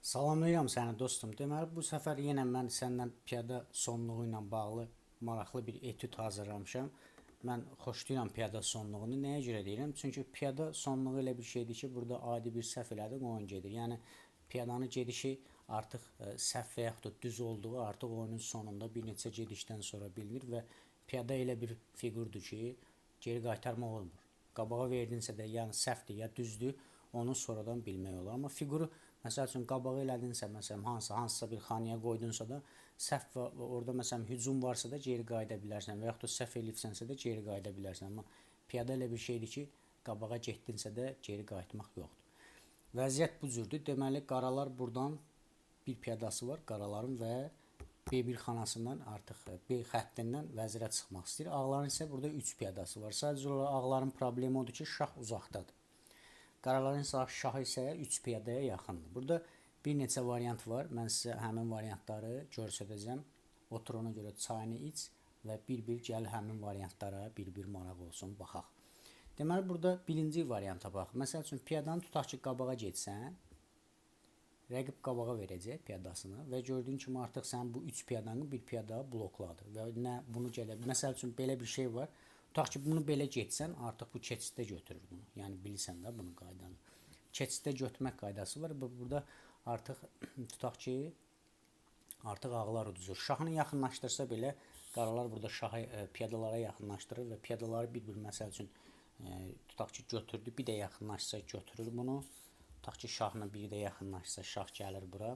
Salamlayıram səni dostum. Deməli bu səfər yenə mən səndən piyada sonluğu ilə bağlı maraqlı bir etüd hazırlamışam. Mən xoşlayıram piyada sonluğunu. Nəyə görə deyirəm? Çünki piyada sonluğu elə bir şeydir ki, burada adi bir səhv elədik, oyun gedir. Yəni piyadanın gedişi artıq səhv və yaxud da düz olduğu artıq oyunun sonunda bir neçə gedişdən sonra bilinir və piyada elə bir fiqurdur ki, geri qaytarmaq olmur. Qabağa verdinsə də yəni səhvdir ya düzdür, onu sonradan bilmək olar. Amma fiquru məsəl üçün qabağa elədinsə, məsələn hansısa bir xanaya qoydunsa da səhv və orada məsələn hücum varsa da geri qayıda bilərsən və yaxud da səhv elibsənsə də geri qayıda bilərsən. Amma piyada elə bir şeydir ki, qabağa getdinsə də geri qayıtmaq yoxdur. Vəziyyət bu cürdür. Deməli qaralar buradan bir piyadası var, qaraların və B1 xanasından artıq B xəttindən vəzirə çıxmaq istəyir. Ağların isə burada 3 piyadası var. Sadəcə olaraq ağların problemi odur ki, şah uzaqdadır. Qaraların şahı isə 3 piyadaya yaxındır. Burada bir neçə variant var. Mən sizə həmin variantları göstərəcəm. Otur ona görə çayını iç və bir-bir gəl həmin variantlara bir-bir maraq olsun, baxaq. Deməli burada birinci varianta bax. Məsəl üçün piyadanı tutaq ki, qabağa getsən, rəqib qabağa verəcək piyadasını və gördüyün kimi artıq sən bu 3 piyadanı bir piyada blokladı və nə bunu gələ. Məsəl üçün belə bir şey var. Tutaq ki, bunu belə getsən, artıq bu keçiddə götürür bunu. Yəni bilirsən də bunun qaydanı. Keçiddə götürmək qaydası var. Burada artıq tutaq ki, artıq ağlar uduzur. Şahını yaxınlaşdırsa belə qaralar burada şahı piyadalara yaxınlaşdırır və piyadaları bir-bir məsəl üçün tutaq ki, götürdü, bir də yaxınlaşsa götürür bunu. Tutaq ki, şahla bir də yaxınlaşsa, şah gəlir bura.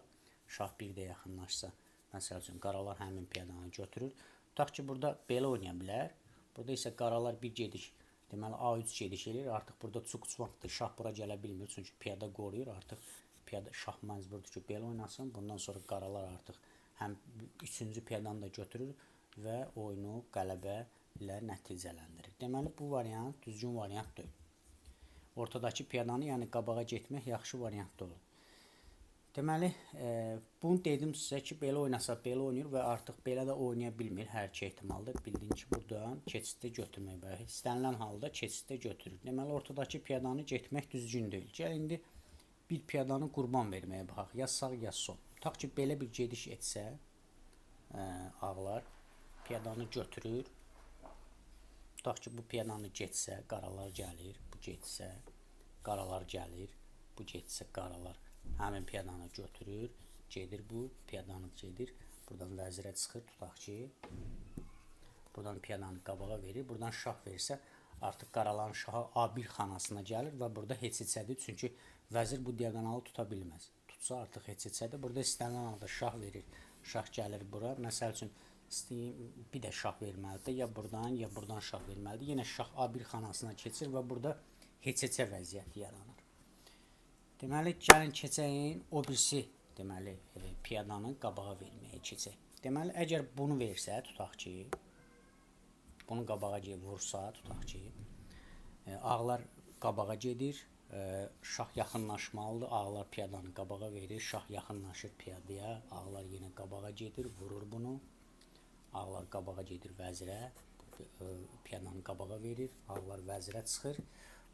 Şah bir də yaxınlaşsa, məsəl üçün qaralar həmin piyadanı götürür. Tutaq ki, burada belə oynaya bilər. Burada isə qaralar bir gediş, deməli A3 gediş eləyir. Artıq burada çuq-çuqdır. Şah bura gələ bilmir, çünki piyada qoruyur. Artıq piyada şah məcburdur ki, belə oynasın. Bundan sonra qaralar artıq həm 3-cü piyadanı da götürür və oyunu qələbə ilə nəticələndirir. Deməli bu variant düzgün variant deyil. Ortadakı piyadanı, yəni qabağa getmək yaxşı variant olur. Deməli, bunu dedim sizə ki, belə oynasa belə oynayır və artıq belə də oynaya bilmir hər iki ehtimalda. Bildiyin ki, buradan keçiddə götürmək və istənilən halda keçiddə götürür. Deməli, ortadakı piyadanı getmək düzgün deyil. Gəl indi bir piyadanı qurban verməyə baxaq. Ya sağ, ya sol. Tutaq ki, belə bir gediş etsə, ağlar piyadanı götürür. Tutaq ki, bu piyadanı getsə, qaralar gəlir. Bu getsə, qaralar gəlir. Bu getsə, qaralar həmin piyadanı götürür, gedir bu, piyadanı gedir, buradan vəzirə çıxır, tutaq ki, buradan piyadanı qabağa verir, buradan şah verirsə, artıq qaraların şahı A1 xanasına gəlir və burada heç içədir, çünki vəzir bu diaqonalı tuta bilməz. Tutsa artıq heç içədir, burada istənilən halda şah verir, şah gəlir bura, məsəl üçün, bir də şah verməlidir, ya buradan şah verməlidir, yenə şah A1 xanasına keçir və burada heç içə vəziyyəti yaranır. Deməli, gəlin keçəyin o birisi, deməli, piyadanı qabağa verməyə keçək. Deməli, əgər bunu versə, tutaq ki, bunu qabağa vursa, tutaq ki, ağlar qabağa gedir, şah yaxınlaşmalıdır, ağlar piyadanı qabağa verir, şah yaxınlaşır piyadaya, ağlar yenə qabağa gedir, vurur bunu, ağlar qabağa gedir vəzirə, piyadanı qabağa verir, ağlar vəzirə çıxır.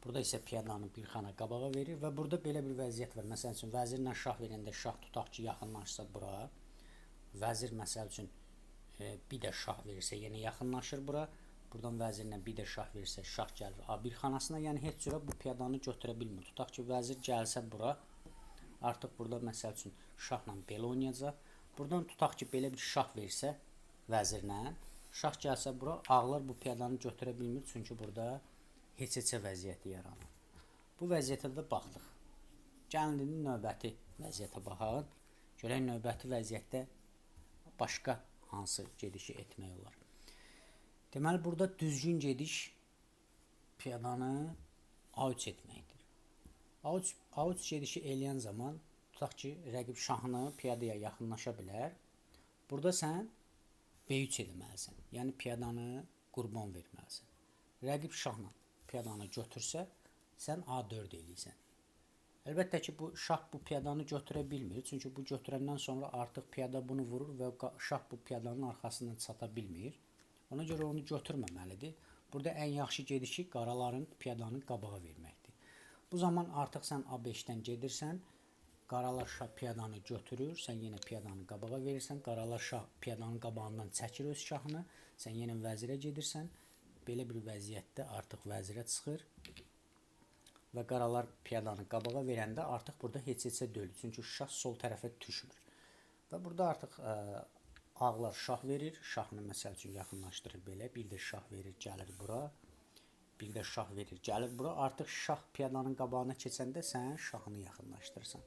Burada isə piyadanı bir xana qabağa verir və burada belə bir vəziyyət var. Məsəl üçün, vəzirlə şah verəndə şah tutaq ki, yaxınlaşsa bura. Vəzir məsəl üçün, bir də şah verirsə, yenə yaxınlaşır bura. Buradan vəzirlə bir də şah verirsə, şah gəlir A1 xanasına. Yəni, heç cürə bu piyadanı götürə bilmir. Tutaq ki, vəzir gəlsə bura. Artıq burada məsəl üçün, şahla belə oynayacaq. Buradan tutaq ki, belə bir şah versə vəzirlə. Şah gəlsə bura, ağlar bu piyadanı götürə bilmir. Çünki burada heç-heçə vəziyyəti yaranır. Bu vəziyyətə də baxdıq. Gəlin növbəti vəziyyətə baxaq. Görək növbəti vəziyyətdə başqa hansı gedişi etmək olar. Deməli, burada düzgün gediş piyadanı A3 etməkdir. A3 gedişi eləyən zaman tutaq ki, rəqib şahını piyadaya yaxınlaşa bilər. Burada sən B3 etməlisən. Yəni, piyadanı qurban verməlisən. Rəqib şahla piyadanı götürsə, sən A4 eləyirsən. Əlbəttə ki, bu şah bu piyadanı götürə bilmir. Çünki bu götürəndən sonra artıq piyada bunu vurur və şah bu piyadanın arxasından çata bilmir. Ona görə onu götürməməlidir. Burada ən yaxşı gedişi qaraların piyadanı qabağa verməkdir. Bu zaman artıq sən A5-dən gedirsən, Qaralar şah piyadanı götürür, sən yenə piyadanı qabağa verirsən. Qaralar şah piyadanın qabağından çəkir öz şahını, sən yenə vəzirə gedirsən. Belə bir vəziyyətdə artıq vəzirə çıxır və qaralar piyadanı qabağa verəndə artıq burada heç-heçə deyil. Çünki şah sol tərəfə düşmür. Və burada artıq ağlar şah verir, şahını məsəl üçün yaxınlaşdırır belə. Bir də şah verir, gəlir bura. Bir də şah verir, gəlir bura. Artıq şah piyadanın qabağına keçəndə sən şahını yaxınlaşdırırsan.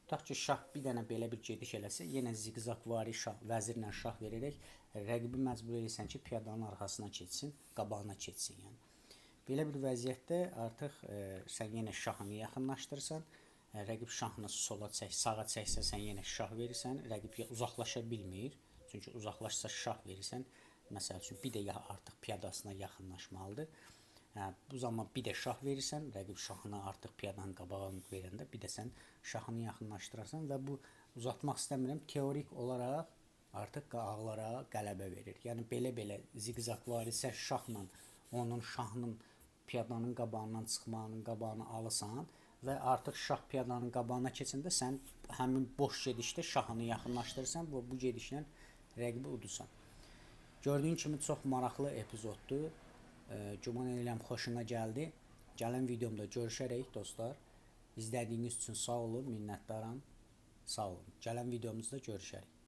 Tutaq ki, şah bir dənə belə bir gediş eləsə, yenə ziqzaqvari şah, vəzirlə şah verərək rəqibi məcbur edirsən ki, piyadanın arxasına keçsin, qabağına keçsin. Yəni. Belə bir vəziyyətdə artıq sən yenə şahını yaxınlaşdırırsan, rəqib şahını sola çək, sağa çəksə sən yenə şah verirsən, rəqib uzaqlaşa bilmir. Çünki uzaqlaşsa şah verirsən, məsəl üçün bir də artıq piyadasına yaxınlaşmalıdır. Bu zaman bir də şah verirsən, rəqib şahını artıq piyadanın qabağına verəndə bir də sən şahını yaxınlaşdırarsan və bu uzatmaq istəmirəm, teorik olaraq artıq ağlara qələbə verir. Yəni belə ziqzaqvari sən şahla onun şahının piyadanın qabağından çıxmağının qabağını alırsan və artıq şah piyadanın qabağına keçəndə sən həmin boş gedişdə şahını yaxınlaşdırırsan və bu gedişlə rəqibi udursan. Gördüyün kimi çox maraqlı epizoddur. Güman edirəm xoşuna gəldi. Gələn videomda görüşərək dostlar. İzlədiyiniz üçün sağ olun, minnətdaram. Sağ olun. Gələn videomuzda görüşərik.